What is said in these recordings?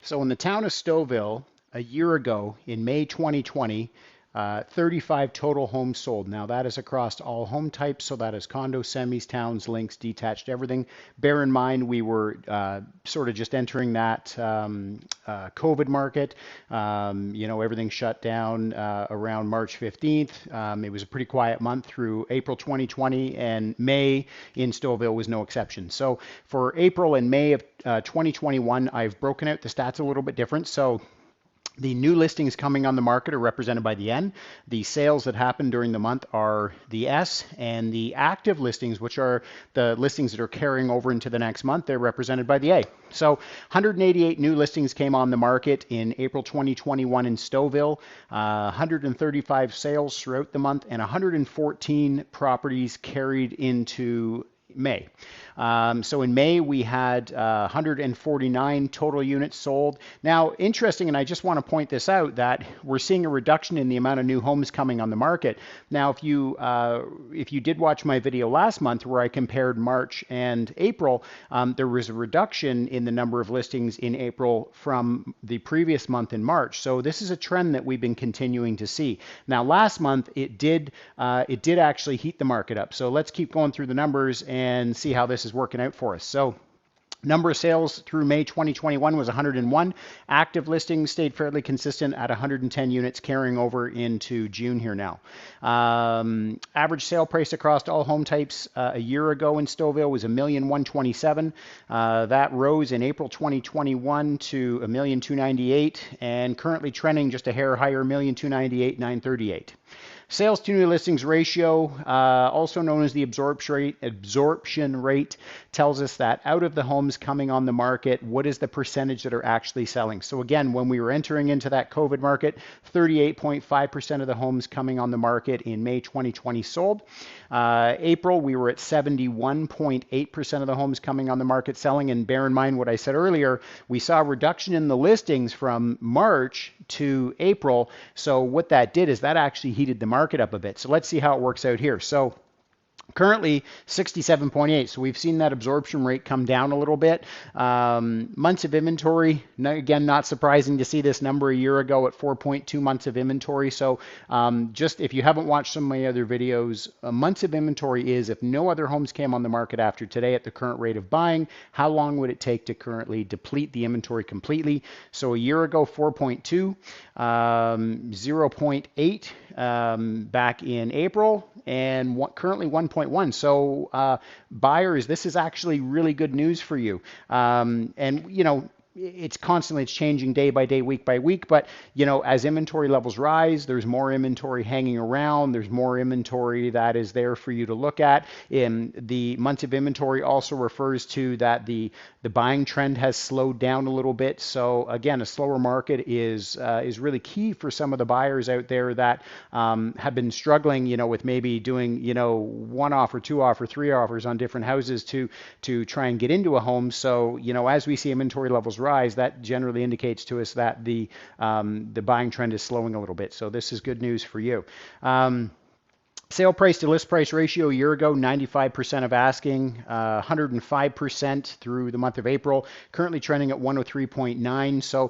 So in the town of Stouffville, a year ago in May 2020, 35 total homes sold. Now that is across all home types, so that is condo, semis, towns, links, detached, everything. Bear in mind we were sort of just entering that COVID market. Everything shut down around March 15th. It was a pretty quiet month through April 2020, and May in Stouffville was no exception. So for April and May of 2021, I've broken out the stats a little bit different. So the new listings coming on the market are represented by the N. The sales that happened during the month are the S, and the active listings, which are the listings that are carrying over into the next month, they're represented by the A. So 188 new listings came on the market in April 2021 in Stouffville, 135 sales throughout the month, and 114 properties carried into May. So in May, we had 149 total units sold. Now, interesting, and I just want to point this out, that we're seeing a reduction in the amount of new homes coming on the market. Now, if you did watch my video last month where I compared March and April, there was a reduction in the number of listings in April from the previous month in March. So this is a trend that we've been continuing to see. Now, last month, it did actually heat the market up. So let's keep going through the numbers and see how this is working out for us. So number of sales through May 2021 was 101. Active listings stayed fairly consistent at 110 units carrying over into June here now. Average sale price across all home types a year ago in Stouffville was $1,127,000. That rose in April 2021 to $1,298,000 and currently trending just a hair higher, $1,298,938. Sales to new listings ratio, also known as the absorption rate, tells us that out of the homes coming on the market, what is the percentage that are actually selling? So again, when we were entering into that COVID market, 38.5% of the homes coming on the market in May 2020 sold. April, we were at 71.8% of the homes coming on the market selling. And bear in mind what I said earlier, we saw a reduction in the listings from March to April. So what that did is that actually heated the market up a bit. So let's see how it works out here. So currently 67.8. So we've seen that absorption rate come down a little bit. Months of inventory, again, not surprising to see this number a year ago at 4.2 months of inventory. So just if you haven't watched some of my other videos, months of inventory is if no other homes came on the market after today at the current rate of buying, how long would it take to currently deplete the inventory completely? So a year ago, 4.2, 0.8 back in April, and currently 1.1. So buyers, this is actually really good news for you. It's constantly changing day by day, week by week. But, as inventory levels rise, there's more inventory hanging around. There's more inventory that is there for you to look at. The months of inventory also refers to that the buying trend has slowed down a little bit. So again, a slower market is really key for some of the buyers out there that have been struggling, with maybe doing, one offer, two offer, three offers on different houses to try and get into a home. So, as we see inventory levels rise, that generally indicates to us that the buying trend is slowing a little bit. So this is good news for you. Sale price to list price ratio a year ago, 95% of asking, 105% through the month of April, currently trending at 103.9. So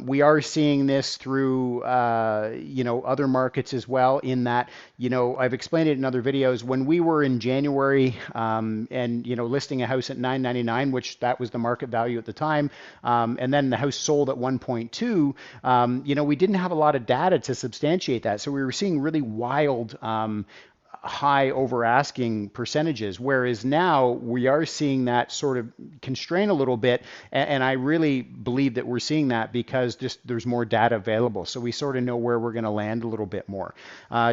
we are seeing this through, other markets as well, in that, I've explained it in other videos. When we were in January and, listing a house at $999, which that was the market value at the time, and then the house sold at 1.2, we didn't have a lot of data to substantiate that. So we were seeing really wild high over asking percentages, whereas now we are seeing that sort of constrain a little bit, and I really believe that we're seeing that because just there's more data available, so we sort of know where we're going to land a little bit more.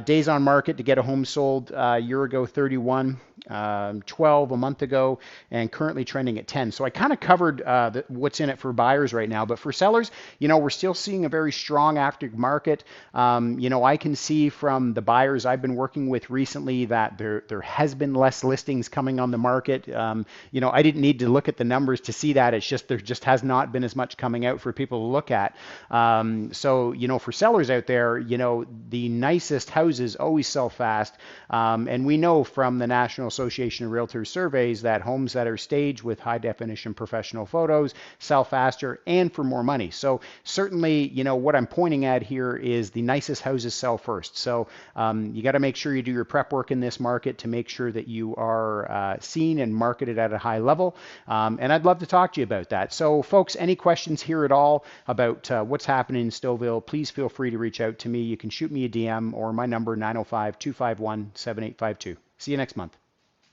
Days on market to get a home sold a year ago, 31, 12 a month ago, and currently trending at 10. So I kind of covered what's in it for buyers right now, but for sellers, we're still seeing a very strong active market. I can see from the buyers I've been working with recently recently that there has been less listings coming on the market. I didn't need to look at the numbers to see that. It's just there just has not been as much coming out for people to look at. So for sellers out there, the nicest houses always sell fast. And we know from the National Association of Realtors surveys that homes that are staged with high definition professional photos sell faster and for more money. So certainly, what I'm pointing at here is the nicest houses sell first. So you got to make sure you do your prep work in this market to make sure that you are seen and marketed at a high level. And I'd love to talk to you about that. So folks, any questions here at all about what's happening in Stouffville, please feel free to reach out to me. You can shoot me a DM or my number 905-251-7852. See you next month.